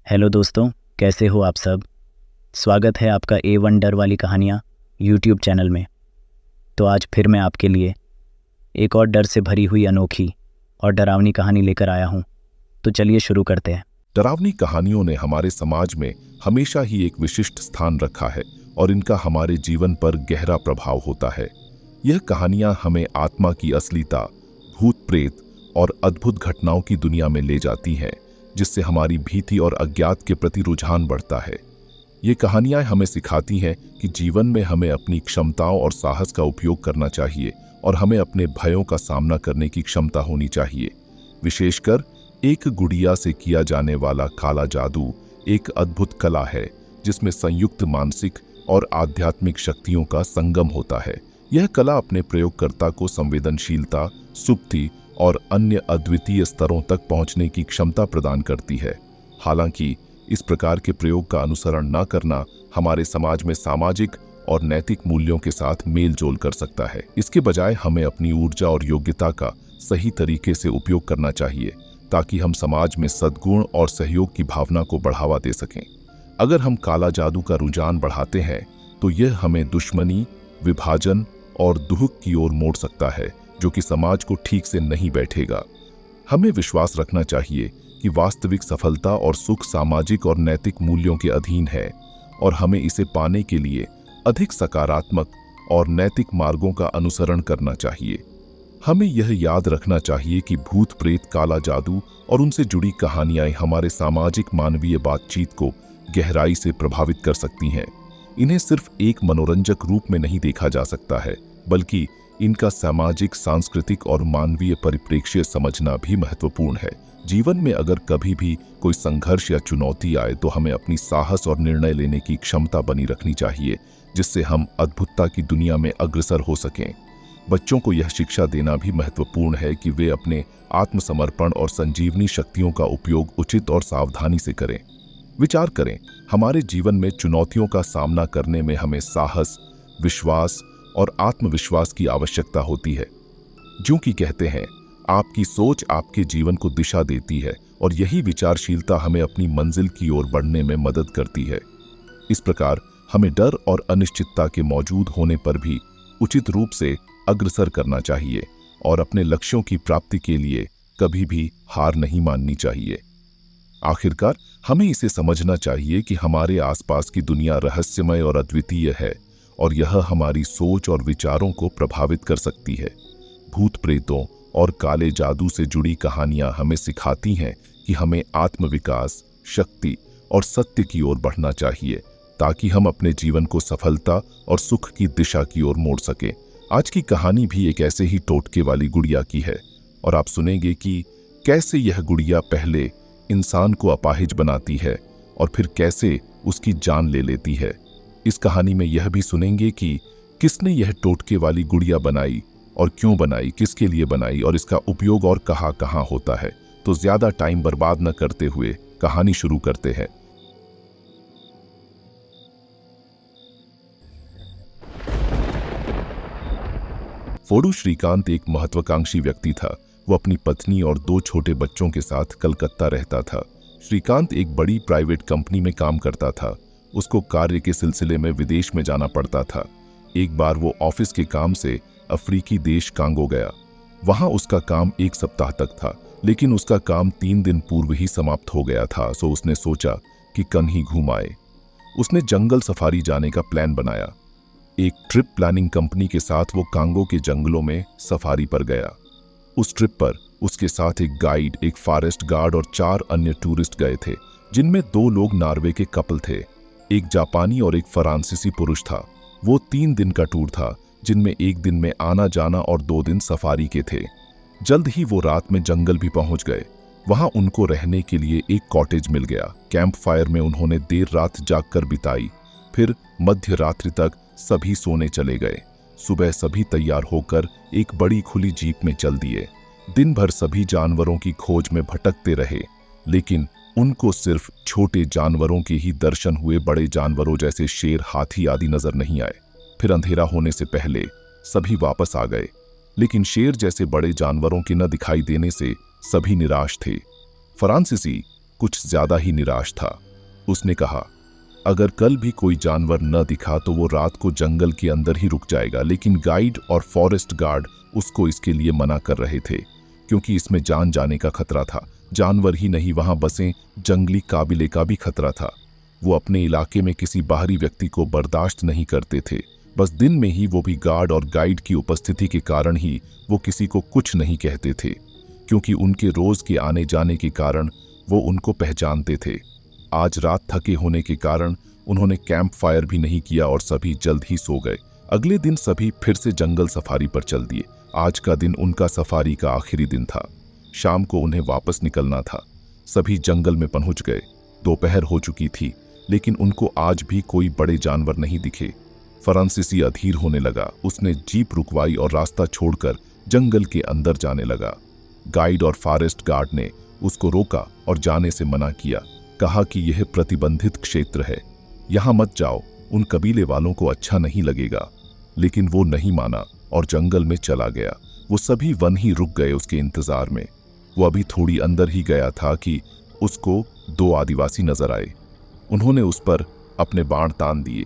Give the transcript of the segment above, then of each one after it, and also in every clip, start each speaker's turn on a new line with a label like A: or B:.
A: Hello दोस्तों, कैसे हो आप सब। स्वागत है आपका A1 डर वाली कहानियाँ यूट्यूब चैनल में। तो आज फिर मैं आपके लिए एक और डर से भरी हुई अनोखी और डरावनी कहानी लेकर आया हूँ। तो चलिए शुरू करते हैं।
B: डरावनी कहानियों ने हमारे समाज में हमेशा ही एक विशिष्ट स्थान रखा है और इनका हमारे जीवन पर गहरा प्रभाव होता है। यह कहानियां हमें आत्मा की असलीता, भूत प्रेत और अद्भुत घटनाओं की दुनिया में ले जाती हैं, जिससे हमारी भीति और अज्ञात के प्रति रुझान बढ़ता है। ये कहानियां हमें सिखाती हैं कि जीवन में हमें अपनी क्षमताओं और साहस का उपयोग करना चाहिए और हमें अपने भयों का सामना करने की क्षमता होनी चाहिए। विशेषकर एक गुड़िया से किया जाने वाला काला जादू एक अद्भुत कला है, जिसमें संयुक्त मानसिक और आध्यात्मिक शक्तियों का संगम होता है। यह कला अपने प्रयोगकर्ता को संवेदनशीलता, सुप्ति और अन्य अद्वितीय स्तरों तक पहुंचने की क्षमता प्रदान करती है। हालांकि इस प्रकार के प्रयोग का अनुसरण न करना हमारे समाज में सामाजिक और नैतिक मूल्यों के साथ मेल जोल कर सकता है। इसके बजाय हमें अपनी ऊर्जा और योग्यता का सही तरीके से उपयोग करना चाहिए, ताकि हम समाज में सद्गुण और सहयोग की भावना को बढ़ावा दे सकें। अगर हम काला जादू का रुझान बढ़ाते हैं, तो यह हमें दुश्मनी, विभाजन और दुख की ओर मोड़ सकता है, जो कि समाज को ठीक से नहीं बैठेगा। हमें विश्वास रखना चाहिए कि वास्तविक सफलता और सुख सामाजिक और नैतिक मूल्यों के अधीन है, और हमें इसे पाने के लिए अधिक सकारात्मक और नैतिक मार्गों का अनुसरण करना चाहिए। हमें यह याद रखना चाहिए कि भूत प्रेत, काला जादू और उनसे जुड़ी कहानियां हमारे सामाजिक मानवीय बातचीत को गहराई से प्रभावित कर सकती हैं। इन्हें सिर्फ एक मनोरंजक रूप में नहीं देखा जा सकता है, बल्कि इनका सामाजिक, सांस्कृतिक और मानवीय परिप्रेक्ष्य समझना भी महत्वपूर्ण है। जीवन में अगर कभी भी कोई संघर्ष या चुनौती आए, तो हमें अपनी साहस और निर्णय लेने की क्षमता बनी रखनी चाहिए, जिससे हम अद्भुतता की दुनिया में अग्रसर हो सकें। बच्चों को यह शिक्षा देना भी महत्वपूर्ण है कि वे अपने आत्मसमर्पण और संजीवनी शक्तियों का उपयोग उचित और सावधानी से करें। विचार करें, हमारे जीवन में चुनौतियों का सामना करने में हमें साहस, विश्वास और आत्मविश्वास की आवश्यकता होती है। जो कि कहते हैं, आपकी सोच आपके जीवन को दिशा देती है, और यही विचारशीलता हमें अपनी मंजिल की ओर बढ़ने में मदद करती है। इस प्रकार हमें डर और अनिश्चितता के मौजूद होने पर भी उचित रूप से अग्रसर करना चाहिए और अपने लक्ष्यों की प्राप्ति के लिए कभी भी हार नहीं माननी चाहिए। आखिरकार हमें इसे समझना चाहिए कि हमारे आसपास की दुनिया रहस्यमय और अद्वितीय है, और यह हमारी सोच और विचारों को प्रभावित कर सकती है। भूत प्रेतों और काले जादू से जुड़ी कहानियां हमें सिखाती हैं कि हमें आत्मविकास, शक्ति और सत्य की ओर बढ़ना चाहिए, ताकि हम अपने जीवन को सफलता और सुख की दिशा की ओर मोड़ सकें। आज की कहानी भी एक ऐसे ही टोटके वाली गुड़िया की है, और आप सुनेंगे कि कैसे यह गुड़िया पहले इंसान को अपाहिज बनाती है और फिर कैसे उसकी जान ले लेती है। इस कहानी में यह भी सुनेंगे कि किसने यह टोटके वाली गुड़िया बनाई और क्यों बनाई, किसके लिए बनाई, और इसका उपयोग और कहाँ कहाँ होता है। तो ज्यादा टाइम बर्बाद न करते हुए कहानी शुरू करते हैं। फोडू श्रीकांत एक महत्वाकांक्षी व्यक्ति था। वो अपनी पत्नी और 2 छोटे बच्चों के साथ कलकत्ता रहता था। श्रीकांत एक बड़ी प्राइवेट कंपनी में काम करता था। उसको कार्य के सिलसिले में विदेश में जाना पड़ता था। एक बार वो ऑफिस के काम से अफ्रीकी देश कांगो गया। वहां उसका काम 1 सप्ताह तक था, लेकिन उसका काम 3 दिन पूर्व ही समाप्त हो गया था। सो उसने सोचा कि कहीं घूम आए। उसने जंगल सफारी जाने का प्लान बनाया। एक ट्रिप प्लानिंग कंपनी के साथ वो कांगो के जंगलों में सफारी पर गया। उस ट्रिप पर उसके साथ एक गाइड, एक फॉरेस्ट गार्ड और 4 अन्य टूरिस्ट गए थे, जिनमें 2 लोग नॉर्वे के कपल थे। एक जापानी और एक फ्रांसीसी पुरुष था। वो 3 दिन का टूर था, जिनमें 1 दिन में आना जाना और 2 दिन सफारी के थे। जल्द ही वो रात में जंगल भी पहुंच गए। वहां उनको रहने के लिए एक कॉटेज मिल गया। कैंप फायर में उन्होंने देर रात जागकर बिताई। फिर मध्य रात्रि तक सभी सोने चले गए। सुबह सभी तैयार होकर एक बड़ी खुली जीप में चल दिए। दिन भर सभी जानवरों की खोज में भटकते रहे, लेकिन उनको सिर्फ छोटे जानवरों के ही दर्शन हुए। बड़े जानवरों जैसे शेर, हाथी आदि नजर नहीं आए। फिर अंधेरा होने से पहले सभी वापस आ गए, लेकिन शेर जैसे बड़े जानवरों के न दिखाई देने से सभी निराश थे। फ्रांसीसी कुछ ज्यादा ही निराश था। उसने कहा, अगर कल भी कोई जानवर न दिखा तो वो रात को जंगल के अंदर ही रुक जाएगा। लेकिन गाइड और फॉरेस्ट गार्ड उसको इसके लिए मना कर रहे थे, क्योंकि इसमें जान जाने का खतरा था। जानवर ही नहीं, वहां बसे जंगली काबिले का भी खतरा था। वो अपने इलाके में किसी बाहरी व्यक्ति को बर्दाश्त नहीं करते थे। बस दिन में ही, वो भी गार्ड और गाइड की उपस्थिति के कारण ही, वो किसी को कुछ नहीं कहते थे, क्योंकि उनके रोज के आने जाने के कारण वो उनको पहचानते थे। आज रात थके होने के कारण उन्होंने कैंप फायर भी नहीं किया और सभी जल्द ही सो गए। अगले दिन सभी फिर से जंगल सफारी पर चल दिए। आज का दिन उनका सफारी का आखिरी दिन था। शाम को उन्हें वापस निकलना था। सभी जंगल में पहुंच गए। दोपहर हो चुकी थी, लेकिन उनको आज भी कोई बड़े जानवर नहीं दिखे। फ्रांसीसी अधीर होने लगा। उसने जीप रुकवाई और रास्ता छोड़कर जंगल के अंदर जाने लगा। गाइड और फॉरेस्ट गार्ड ने उसको रोका और जाने से मना किया। कहा कि यह प्रतिबंधित क्षेत्र है, यहां मत जाओ, उन कबीले वालों को अच्छा नहीं लगेगा। लेकिन वो नहीं माना और जंगल में चला गया। वो सभी वन ही रुक गए उसके इंतजार में। वो अभी थोड़ी अंदर ही गया था कि उसको 2 आदिवासी नजर आए। उन्होंने उस पर अपने बाण तान दिए।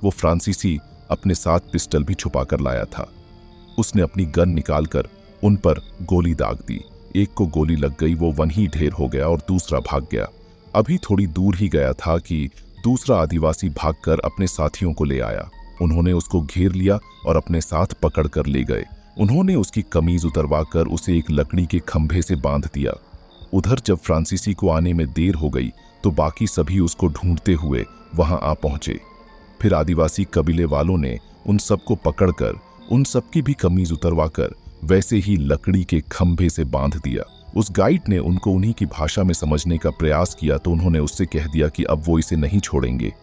B: वो फ्रांसीसी अपने साथ पिस्टल भी छुपा कर लाया था। उसने अपनी गन निकालकर उन पर गोली दाग दी। एक को गोली लग गई, वो वहीं ढेर हो गया और दूसरा भाग गया। अभी थोड़ी दूर ही गया था कि दूसरा आदिवासी भागकर अपने साथियों को ले आया। उन्होंने उसको घेर लिया और अपने साथ पकड़ कर ले गए। उन्होंने उसकी कमीज उतरवाकर उसे एक लकड़ी के खंभे से बांध दिया। उधर जब फ्रांसीसी को आने में देर हो गई तो बाकी सभी उसको ढूंढते हुए वहां आ पहुंचे। फिर आदिवासी कबीले वालों ने उन सबको पकड़कर उन सबकी भी कमीज उतरवाकर वैसे ही लकड़ी के खंभे से बांध दिया। उस गाइड ने उनको उन्हीं की भाषा में समझने का प्रयास किया तो उन्होंने उससे कह दिया कि अब वो इसे नहीं छोड़ेंगे,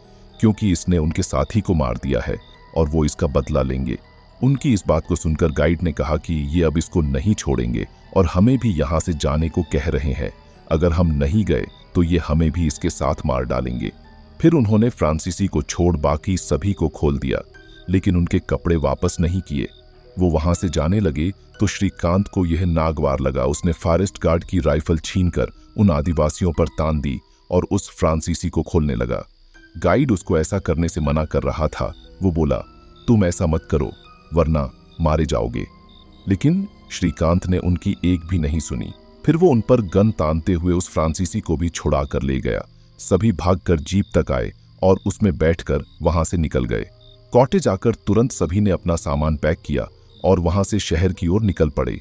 B: क्योंकि इसने उनके साथी को मार दिया है और वो इसका बदला लेंगे। उनकी इस बात को सुनकर गाइड ने कहा कि ये अब इसको नहीं छोड़ेंगे और हमें भी यहाँ से जाने को कह रहे हैं। अगर हम नहीं गए तो ये हमें भी इसके साथ मार डालेंगे। फिर उन्होंने फ्रांसीसी को छोड़ बाकी सभी को खोल दिया, लेकिन उनके कपड़े वापस नहीं किए। वो वहां से जाने लगे तो श्रीकांत को यह नागवार लगा। उसने फॉरेस्ट गार्ड की राइफल छीनकर उन आदिवासियों पर तान दी और उस फ्रांसीसी को खोलने लगा। गाइड उसको ऐसा करने से मना कर रहा था। वो बोला, तुम ऐसा मत करो वरना मारे जाओगे। लेकिन श्रीकांत ने उनकी एक भी नहीं सुनी। फिर वो उन पर गन तानते हुए उस फ्रांसीसी को भी छुड़ा कर ले गया। सभी भागकर जीप तक आए और उसमें बैठकर वहां से निकल गए। कॉटेज आकर तुरंत सभी ने अपना सामान पैक किया और वहां से शहर की ओर निकल पड़े।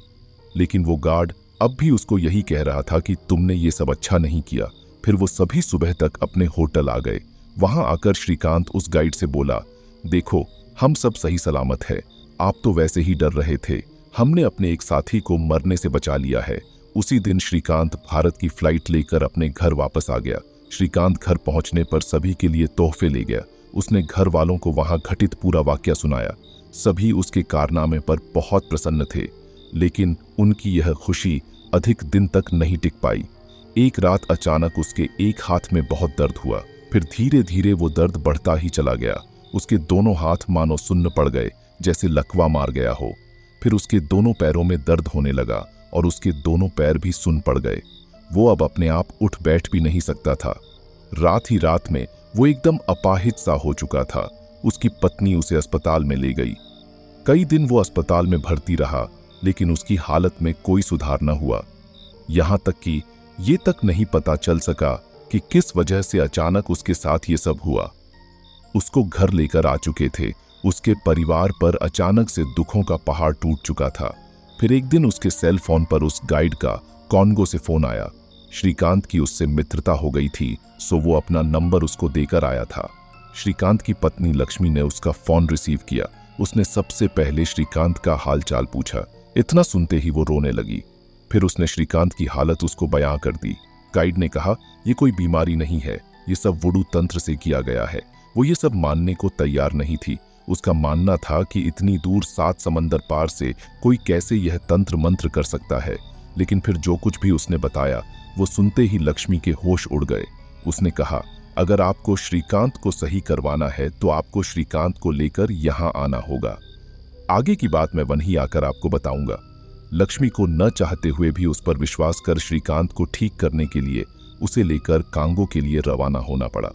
B: लेकिन वो गार्ड अब भी उसको यही कह रहा था कि तुमने ये सब अच्छा नहीं किया। फिर वो सभी सुबह तक अपने होटल आ गए। वहां आकर श्रीकांत उस गाइड से बोला, देखो हम सब सही सलामत है, आप तो वैसे ही डर रहे थे। हमने अपने एक साथी को मरने से बचा लिया है। उसी दिन श्रीकांत भारत की फ्लाइट लेकर अपने घर वापस आ गया। श्रीकांत घर पहुंचने पर सभी के लिए तोहफे ले गया। उसने घर वालों को वहां घटित पूरा वाकया सुनाया। सभी उसके कारनामे पर बहुत प्रसन्न थे, लेकिन उनकी यह खुशी अधिक दिन तक नहीं टिक पाई। एक रात अचानक उसके एक हाथ में बहुत दर्द हुआ। फिर धीरे धीरे वो दर्द बढ़ता ही चला गया। उसके दोनों हाथ मानो सुन्न पड़ गए, जैसे लकवा मार गया हो। फिर उसके दोनों पैरों में दर्द होने लगा और उसके दोनों पैर भी सुन्न पड़ गए। वो अब अपने आप उठ बैठ भी नहीं सकता था। रात ही रात में वो एकदम अपाहिज सा हो चुका था। उसकी पत्नी उसे अस्पताल में ले गई। कई दिन वो अस्पताल में भर्ती रहा, लेकिन उसकी हालत में कोई सुधार न हुआ। यहां तक कि ये तक नहीं पता चल सका कि किस वजह से अचानक उसके साथ ये सब हुआ। उसको घर लेकर आ चुके थे। उसके परिवार पर अचानक से दुखों का पहाड़ टूट चुका था। फिर एक दिन उसके सेल फोन पर उस गाइड का कॉन्गो से फोन आया। श्रीकांत की उससे मित्रता हो गई थी, सो वो अपना नंबर उसको देकर आया था। श्रीकांत की पत्नी लक्ष्मी ने उसका फोन रिसीव किया। उसने सबसे पहले श्रीकांत का हालचाल पूछा। इतना सुनते ही वो रोने लगी। फिर उसने श्रीकांत की हालत उसको बयां कर दी। गाइड ने कहा, ये कोई बीमारी नहीं है, ये सब वुडू तंत्र से किया गया है। वो ये सब मानने को तैयार नहीं थी। उसका मानना था कि इतनी दूर 7 समंदर पार से कोई कैसे यह तंत्र मंत्र कर सकता है। लेकिन फिर जो कुछ भी उसने बताया, वो सुनते ही लक्ष्मी के होश उड़ गए। उसने कहा, अगर आपको श्रीकांत को सही करवाना है तो आपको श्रीकांत को लेकर यहाँ आना होगा। आगे की बात मैं वहीं आकर आपको बताऊंगा। लक्ष्मी को न चाहते हुए भी उस पर विश्वास कर श्रीकांत को ठीक करने के लिए उसे लेकर कांगो के लिए रवाना होना पड़ा।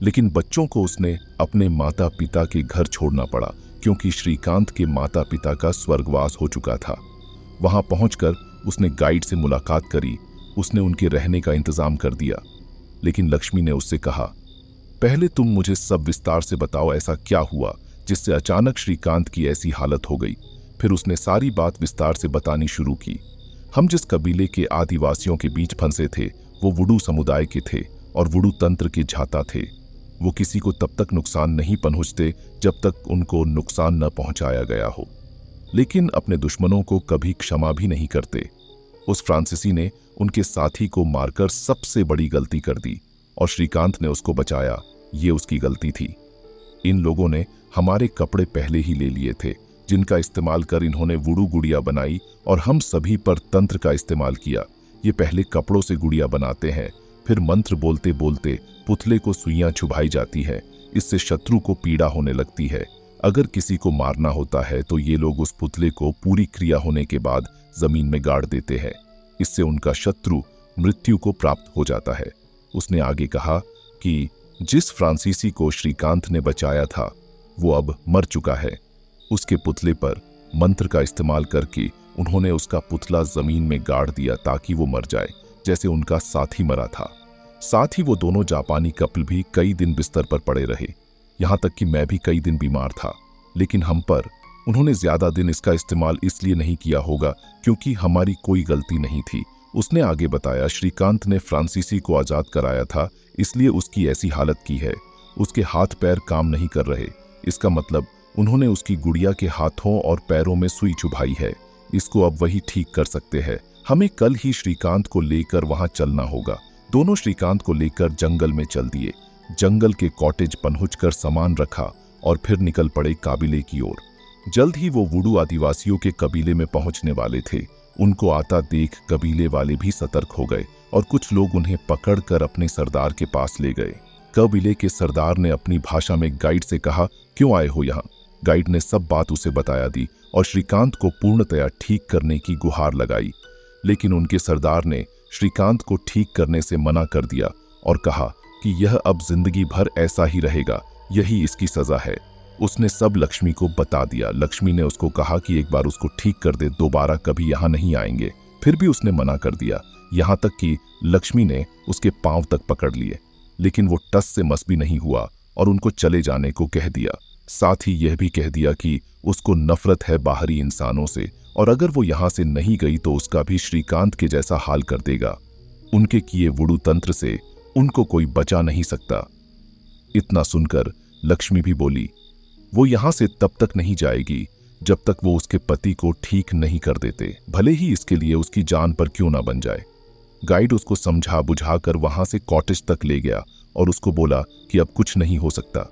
B: लेकिन बच्चों को उसने अपने माता पिता के घर छोड़ना पड़ा, क्योंकि श्रीकांत के माता पिता का स्वर्गवास हो चुका था। वहां पहुंचकर उसने गाइड से मुलाकात करी। उसने उनके रहने का इंतजाम कर दिया। लेकिन लक्ष्मी ने उससे कहा, पहले तुम मुझे सब विस्तार से बताओ, ऐसा क्या हुआ जिससे अचानक श्रीकांत की ऐसी हालत हो गई। फिर उसने सारी बात विस्तार से बतानी शुरू की। हम जिस कबीले के आदिवासियों के बीच फंसे थे वो वुडू समुदाय के थे और वुडू तंत्र के झाता थे। वो किसी को तब तक नुकसान नहीं पहुंचते जब तक उनको नुकसान न पहुंचाया गया हो, लेकिन अपने दुश्मनों को कभी क्षमा भी नहीं करते। उस फ्रांसीसी ने उनके साथी को मारकर सबसे बड़ी गलती कर दी और श्रीकांत ने उसको बचाया। ये उसकी गलती थी। इन लोगों ने हमारे कपड़े पहले ही ले लिए थे, जिनका इस्तेमाल कर इन्होंने वुडू गुड़िया बनाई और हम सभी पर तंत्र का इस्तेमाल किया। ये पहले कपड़ों से गुड़िया बनाते हैं, फिर मंत्र बोलते बोलते पुतले को सुइयां चुभाई जाती है। इससे शत्रु को पीड़ा होने लगती है। अगर किसी को मारना होता है तो ये लोग उस पुतले को पूरी क्रिया होने के बाद जमीन में गाड़ देते हैं। इससे उनका शत्रु मृत्यु को प्राप्त हो जाता है। उसने आगे कहा कि जिस फ्रांसीसी को श्रीकांत ने बचाया था वो अब मर चुका है। उसके पुतले पर मंत्र का इस्तेमाल करके उन्होंने उसका पुतला जमीन में गाड़ दिया ताकि वो मर जाए, जैसे उनका साथी मरा था। साथ ही वो दोनों जापानी कपल भी कई दिन बिस्तर पर पड़े रहे, यहाँ तक कि मैं भी कई दिन बीमार था। लेकिन हम पर उन्होंने ज्यादा दिन इसका इस्तेमाल इसलिए नहीं किया होगा क्योंकि हमारी कोई गलती नहीं थी। उसने आगे बताया, श्रीकांत ने फ्रांसीसी को आजाद कराया था, इसलिए उसकी ऐसी हालत की है। उसके हाथ पैर काम नहीं कर रहे। इसका मतलब उन्होंने उसकी गुड़िया के हाथों और पैरों में सुई चुभाई है। इसको अब वही ठीक कर सकते हैं। हमें कल ही श्रीकांत को लेकर वहां चलना होगा। दोनों श्रीकांत को लेकर जंगल में चल दिए। जंगल के कॉटेज पहुंचकर सामान रखा और फिर निकल पड़े काबिले की ओर। जल्द ही वो वुडू आदिवासियों के कबीले में पहुंचने वाले थे। उनको आता देख कबीले वाले भी सतर्क हो गए और कुछ लोग उन्हें पकड़कर अपने सरदार के पास ले गए। कबीले के सरदार ने अपनी भाषा में गाइड से कहा, क्यों आए हो यहाँ? गाइड ने सब बात उसे बताया दी और श्रीकांत को पूर्णतया ठीक करने की गुहार लगाई। लेकिन उनके सरदार ने श्रीकांत को ठीक करने से मना कर दिया और कहा कि यह अब जिंदगी भर ऐसा ही रहेगा, यही इसकी सजा है। उसने सब लक्ष्मी को बता दिया। लक्ष्मी ने उसको कहा कि एक बार उसको ठीक कर दे, दोबारा कभी यहाँ नहीं आएंगे। फिर भी उसने मना कर दिया, यहाँ तक कि लक्ष्मी ने उसके पांव तक पकड़ लिए। लेकिन वो टस से मस भी नहीं हुआ और उनको चले जाने को कह दिया। साथ ही यह भी कह दिया कि उसको नफरत है बाहरी इंसानों से और अगर वो यहाँ से नहीं गई तो उसका भी श्रीकांत के जैसा हाल कर देगा। उनके किए वुडू तंत्र से उनको कोई बचा नहीं सकता। इतना सुनकर लक्ष्मी भी बोली, वो यहाँ से तब तक नहीं जाएगी जब तक वो उसके पति को ठीक नहीं कर देते, भले ही इसके लिए उसकी जान पर क्यों ना बन जाए। गाइड उसको समझा बुझाकर वहां से कॉटेज तक ले गया और उसको बोला कि अब कुछ नहीं हो सकता,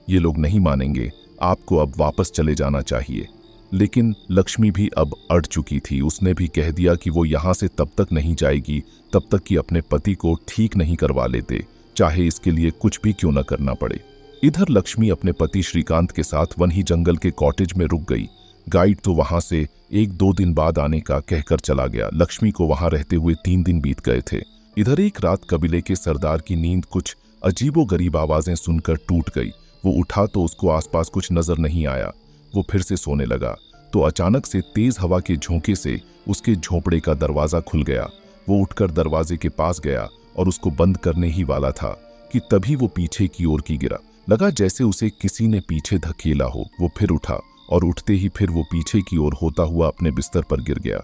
B: ये लोग नहीं मानेंगे, आपको अब वापस चले जाना चाहिए। लेकिन लक्ष्मी भी अब अड़ चुकी थी। उसने भी कह दिया कि वो यहाँ से तब तक नहीं जाएगी तब तक कि अपने पति को ठीक नहीं करवा लेते, चाहे इसके लिए कुछ भी क्यों न करना पड़े। इधर लक्ष्मी अपने पति श्रीकांत के साथ वहीं जंगल के कॉटेज में रुक गई। गाइड तो वहां से 1-2 दिन बाद आने का कहकर चला गया। लक्ष्मी को वहां रहते हुए 3 दिन बीत गए थे। इधर एक रात कबीले के सरदार की नींद कुछ अजीबोगरीब आवाजें सुनकर टूट गई। वो उठा तो उसको आसपास कुछ नजर नहीं आया। वो फिर से सोने लगा तो अचानक से तेज हवा के झोंके से उसके झोंपड़े का दरवाजा खुल गया। वो उठकर दरवाजे के पास गया और उसको बंद करने ही वाला था कि तभी वो पीछे की ओर की गिरा। लगा जैसे उसे किसी ने पीछे धकेला हो। वो फिर उठा और उठते ही फिर वो पीछे की ओर होता हुआ अपने बिस्तर पर गिर गया।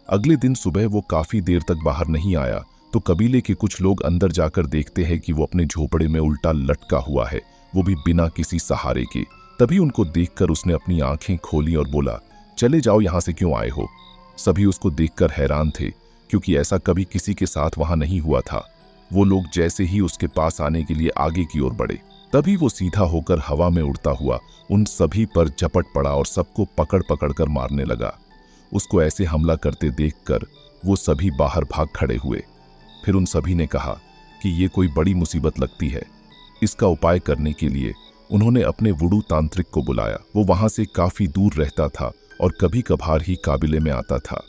B: अगले दिन सुबह वो काफी देर तक बाहर नहीं आया तो कबीले के कुछ लोग अंदर जाकर देखते हैं कि वो अपने झोपड़े में उल्टा लटका हुआ है, वो भी बिना किसी सहारे के। तभी उनको देखकर उसने अपनी आंखें खोली और बोला, चले जाओ, यहाँ से क्यों आए हो? सभी उसको देखकर हैरान थे क्योंकि ऐसा कभी किसी के साथ वहां नहीं हुआ था। वो लोग जैसे ही उसके पास आने के लिए आगे की ओर बढ़े तभी वो सीधा होकर हवा में उड़ता हुआ उन सभी पर झपट पड़ा और सबको पकड़ पकड़ कर मारने लगा। उसको ऐसे हमला करते देखकर वो सभी बाहर भाग खड़े हुए। फिर उन सभी ने कहा कि ये कोई बड़ी मुसीबत लगती है। इसका उपाय करने के लिए उन्होंने अपने वुडू तांत्रिक को बुलाया। वो वहां से काफी दूर रहता था और कभी कभार ही काबिले में आता था,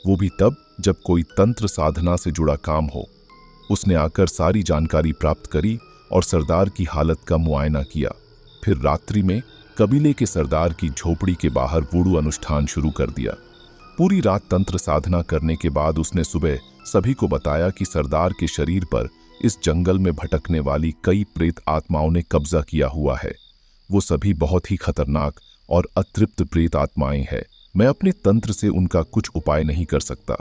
B: वो भी तब जब कोई तंत्र साधना से जुड़ा काम हो। उसने आकर सारी जानकारी प्राप्त करी और सरदार की हालत का मुआयना किया। फिर रात्रि में कबीले के सरदार की झोपड़ी के बाहर वुडू अनुष्ठान शुरू कर दिया। पूरी रात तंत्र साधना करने के बाद उसने सुबह सभी को बताया कि सरदार के शरीर पर इस जंगल में भटकने वाली कई प्रेत आत्माओं ने कब्जा किया हुआ है। वो सभी बहुत ही खतरनाक और अतृप्त प्रेत आत्माएं हैं। मैं अपने तंत्र से उनका कुछ उपाय नहीं कर सकता।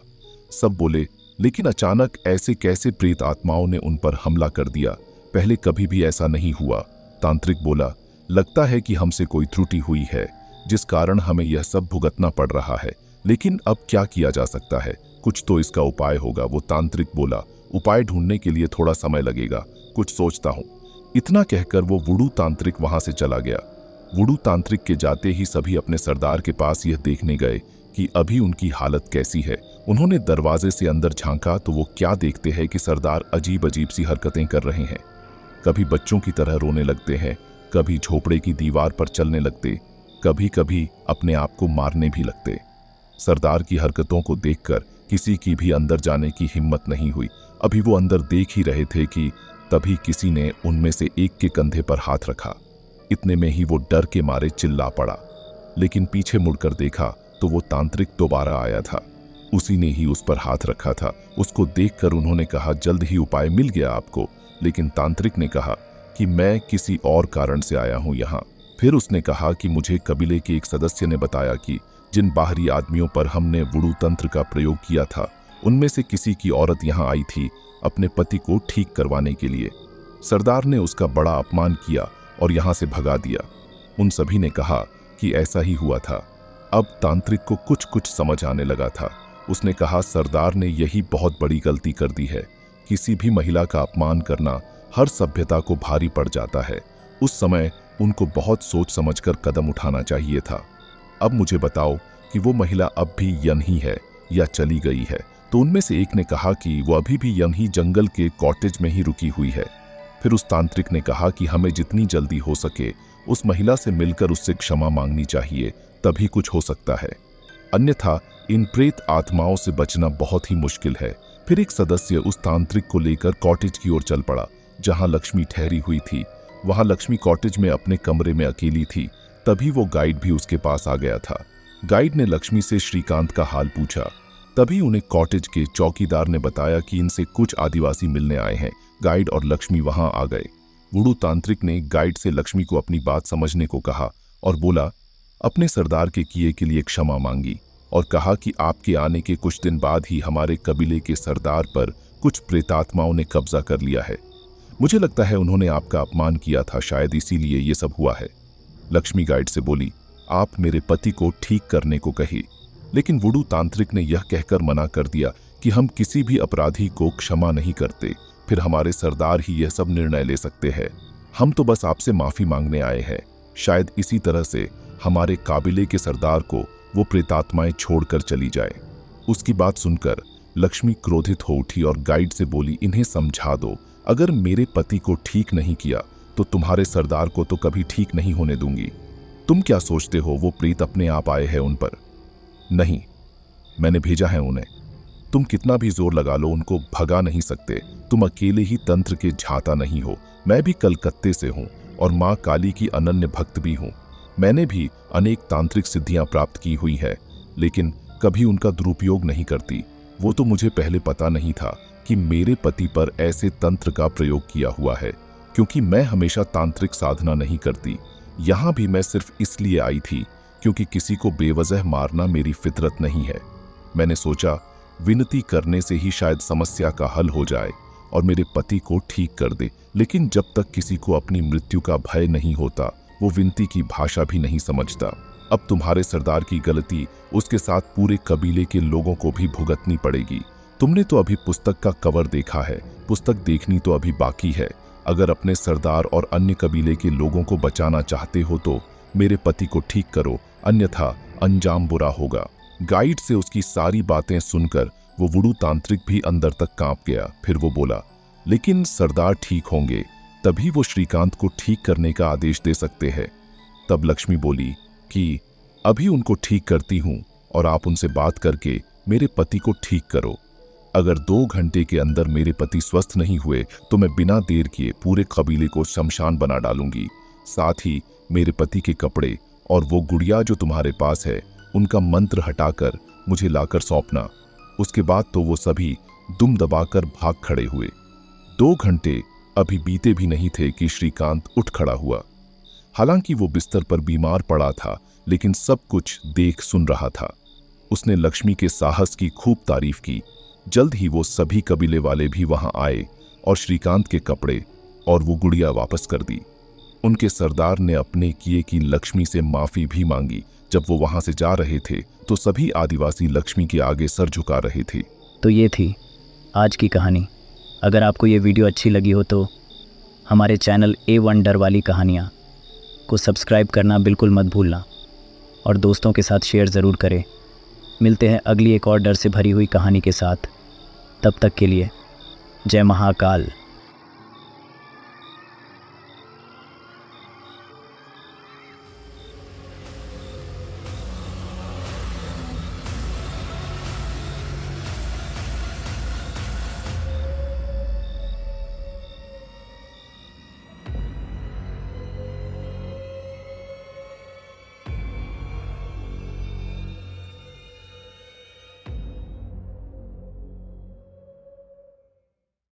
B: सब बोले, लेकिन अचानक ऐसे कैसे प्रेत आत्माओं ने उन पर हमला कर दिया? पहले कभी भी ऐसा नहीं हुआ। तांत्रिक बोला, लगता है कि हमसे कोई त्रुटि हुई है, जिस कारण हमें यह सब भुगतना पड़ रहा है। लेकिन अब क्या किया जा सकता है? कुछ तो इसका उपाय होगा। वो तांत्रिक बोला, उपाय ढूंढने के लिए थोड़ा समय लगेगा, कुछ सोचता हूं। इतना कहकर वो वुडू तांत्रिक वहां से चला गया। वुडू तांत्रिक के जाते ही सभी अपने सरदार के पास यह देखने गए कि अभी उनकी हालत कैसी है। उन्होंने दरवाजे से अंदर झांका तो वो क्या देखते हैं कि सरदार अजीब अजीब सी हरकतें कर रहे हैं। कभी बच्चों की तरह रोने लगते हैं, कभी झोपड़े की दीवार पर चलने लगते, कभी कभी अपने आप को मारने भी लगते। सरदार की हरकतों को देखकर किसी की भी अंदर जाने की हिम्मत नहीं हुई। अभी वो अंदर देख ही रहे थे कि तभी किसी ने उनमें से एक के कंधे पर हाथ रखा। इतने में ही वो डर के मारे चिल्ला पड़ा, लेकिन पीछे मुड़कर देखा तो वो तांत्रिक दोबारा आया था। उसी ने ही उस पर हाथ रखा था। उसको देखकर उन्होंने कहा, जल्द ही उपाय मिल गया आपको। लेकिन तांत्रिक ने कहा कि मैं किसी और कारण से आया हूं यहाँ। फिर उसने कहा कि मुझे कबीले के एक सदस्य ने बताया कि जिन बाहरी आदमियों पर हमने वुडू तंत्र का प्रयोग किया था, उनमें से किसी की औरत यहाँ आई थी अपने पति को ठीक करवाने के लिए। सरदार ने उसका बड़ा अपमान किया और यहाँ से भगा दिया। उन सभी ने कहा कि ऐसा ही हुआ था। अब तांत्रिक को कुछ कुछ समझ आने लगा था। उसने कहा, सरदार ने यही बहुत बड़ी गलती कर दी है। किसी भी महिला का अपमान करना हर सभ्यता को भारी पड़ जाता है। उस समय उनको बहुत सोच समझकर कदम उठाना चाहिए था। अब मुझे बताओ कि वो महिला अब भी यहीं है या चली गई है? तो उनमें से एक ने कहा कि वो अभी भी यहीं जंगल के कॉटेज में ही रुकी हुई है। फिर उस तांत्रिक ने कहा कि हमें जितनी जल्दी हो सके उस महिला से मिलकर उससे क्षमा मांगनी चाहिए, तभी कुछ हो सकता है, अन्यथा इन प्रेत आत्माओं से बचना बहुत ही मुश्किल है। फिर एक सदस्य उस तांत्रिक को लेकर कॉटेज की ओर चल पड़ा जहां लक्ष्मी ठहरी हुई थी। वहां लक्ष्मी कॉटेज में अपने कमरे में अकेली थी। तभी वो गाइड भी उसके पास आ गया था। गाइड ने लक्ष्मी से श्रीकांत का हाल पूछा। तभी उन्हें कॉटेज के चौकीदार ने बताया कि इनसे कुछ आदिवासी मिलने आए हैं। गाइड और लक्ष्मी वहां आ गए। वुडू तांत्रिक ने गाइड से लक्ष्मी को अपनी बात समझने को कहा और बोला, अपने सरदार के किए के लिए क्षमा मांगी और कहा कि आपके आने के कुछ दिन बाद ही हमारे कबीले के सरदार पर कुछ प्रेतात्माओं ने कब्जा कर लिया है। मुझे लगता है उन्होंने आपका अपमान किया था, शायद इसीलिए ये सब हुआ है। लक्ष्मी गाइड से बोली, आप मेरे पति को ठीक करने को कही। लेकिन वुडू तांत्रिक ने यह कहकर मना कर दिया कि हम किसी भी अपराधी को क्षमा नहीं करते, फिर हमारे सरदार ही यह सब निर्णय ले सकते हैं। हम तो बस आपसे माफी मांगने आए हैं। शायद इसी तरह से हमारे काबिले के सरदार को वो प्रेतात्माएं छोड़कर चली जाए। उसकी बात सुनकर लक्ष्मी क्रोधित हो उठी और गाइड से बोली, इन्हें समझा दो, अगर मेरे पति को ठीक नहीं किया तो तुम्हारे सरदार को तो कभी ठीक नहीं होने दूंगी। तुम क्या सोचते हो वो प्रेत अपने आप आए हैं उन पर? नहीं, मैंने भेजा है उन्हें। तुम कितना भी जोर लगा लो उनको भगा नहीं सकते। तुम अकेले ही तंत्र के झाता नहीं हो। मैं भी कलकत्ते से हूँ और माँ काली की अनन्य भक्त भी हूँ। मैंने भी अनेक तांत्रिक सिद्धियां प्राप्त की हुई है, लेकिन कभी उनका दुरुपयोग नहीं करती। वो तो मुझे पहले पता नहीं था कि मेरे पति पर ऐसे तंत्र का प्रयोग किया हुआ है, क्योंकि मैं हमेशा तांत्रिक साधना नहीं करती। यहाँ भी मैं सिर्फ इसलिए आई थी क्योंकि किसी को बेवजह मारना मेरी फितरत नहीं है। मैंने सोचा विनती करने से ही शायद समस्या का हल हो जाए और मेरे पति को ठीक कर दे। लेकिन जब तक किसी को अपनी मृत्यु का भय नहीं होता, वो विनती की भाषा भी नहीं समझता। अब तुम्हारे सरदार की गलती उसके साथ पूरे कबीले के लोगों को भी भुगतनी पड़ेगी। तुमने तो अभी पुस्तक का कवर देखा है, पुस्तक देखनी तो अभी बाकी है। अगर अपने सरदार और अन्य कबीले के लोगों को बचाना चाहते हो तो मेरे पति को ठीक करो, अन्यथा अंजाम बुरा होगा। गाइड से उसकी सारी बातें सुनकर वो वुडू तांत्रिक भी अंदर तक कांप गया। फिर वो बोला, लेकिन सरदार ठीक होंगे तभी वो श्रीकांत को ठीक करने का आदेश दे सकते हैं। तब लक्ष्मी बोली कि अभी उनको ठीक करती हूँ और आप उनसे बात करके मेरे पति को ठीक करो। अगर 2 घंटे के अंदर मेरे पति स्वस्थ नहीं हुए तो मैं बिना देर किए पूरे कबीले को शमशान बना डालूंगी। साथ ही मेरे पति के कपड़े और वो गुड़िया जो तुम्हारे पास है उनका मंत्र हटाकर मुझे लाकर सौंपना। उसके बाद तो वो सभी दुम दबाकर भाग खड़े हुए। 2 घंटे अभी बीते भी नहीं थे कि श्रीकांत उठ खड़ा हुआ। हालांकि वो बिस्तर पर बीमार पड़ा था, लेकिन सब कुछ देख सुन रहा था। उसने लक्ष्मी के साहस की खूब तारीफ की। जल्द ही वो सभी कबीले वाले भी वहां आए और श्रीकांत के कपड़े और वो गुड़िया वापस कर दी। उनके सरदार ने अपने किए की लक्ष्मी से माफी भी मांगी। जब वो वहां से जा रहे थे तो सभी आदिवासी लक्ष्मी के आगे सर झुका रहे थे।
A: तो ये थी आज की कहानी। अगर आपको ये वीडियो अच्छी लगी हो तो हमारे चैनल A1 डर वाली कहानियाँ को सब्सक्राइब करना बिल्कुल मत भूलना और दोस्तों के साथ शेयर ज़रूर करें। मिलते हैं अगली एक और डर से भरी हुई कहानी के साथ। तब तक के लिए जय महाकाल।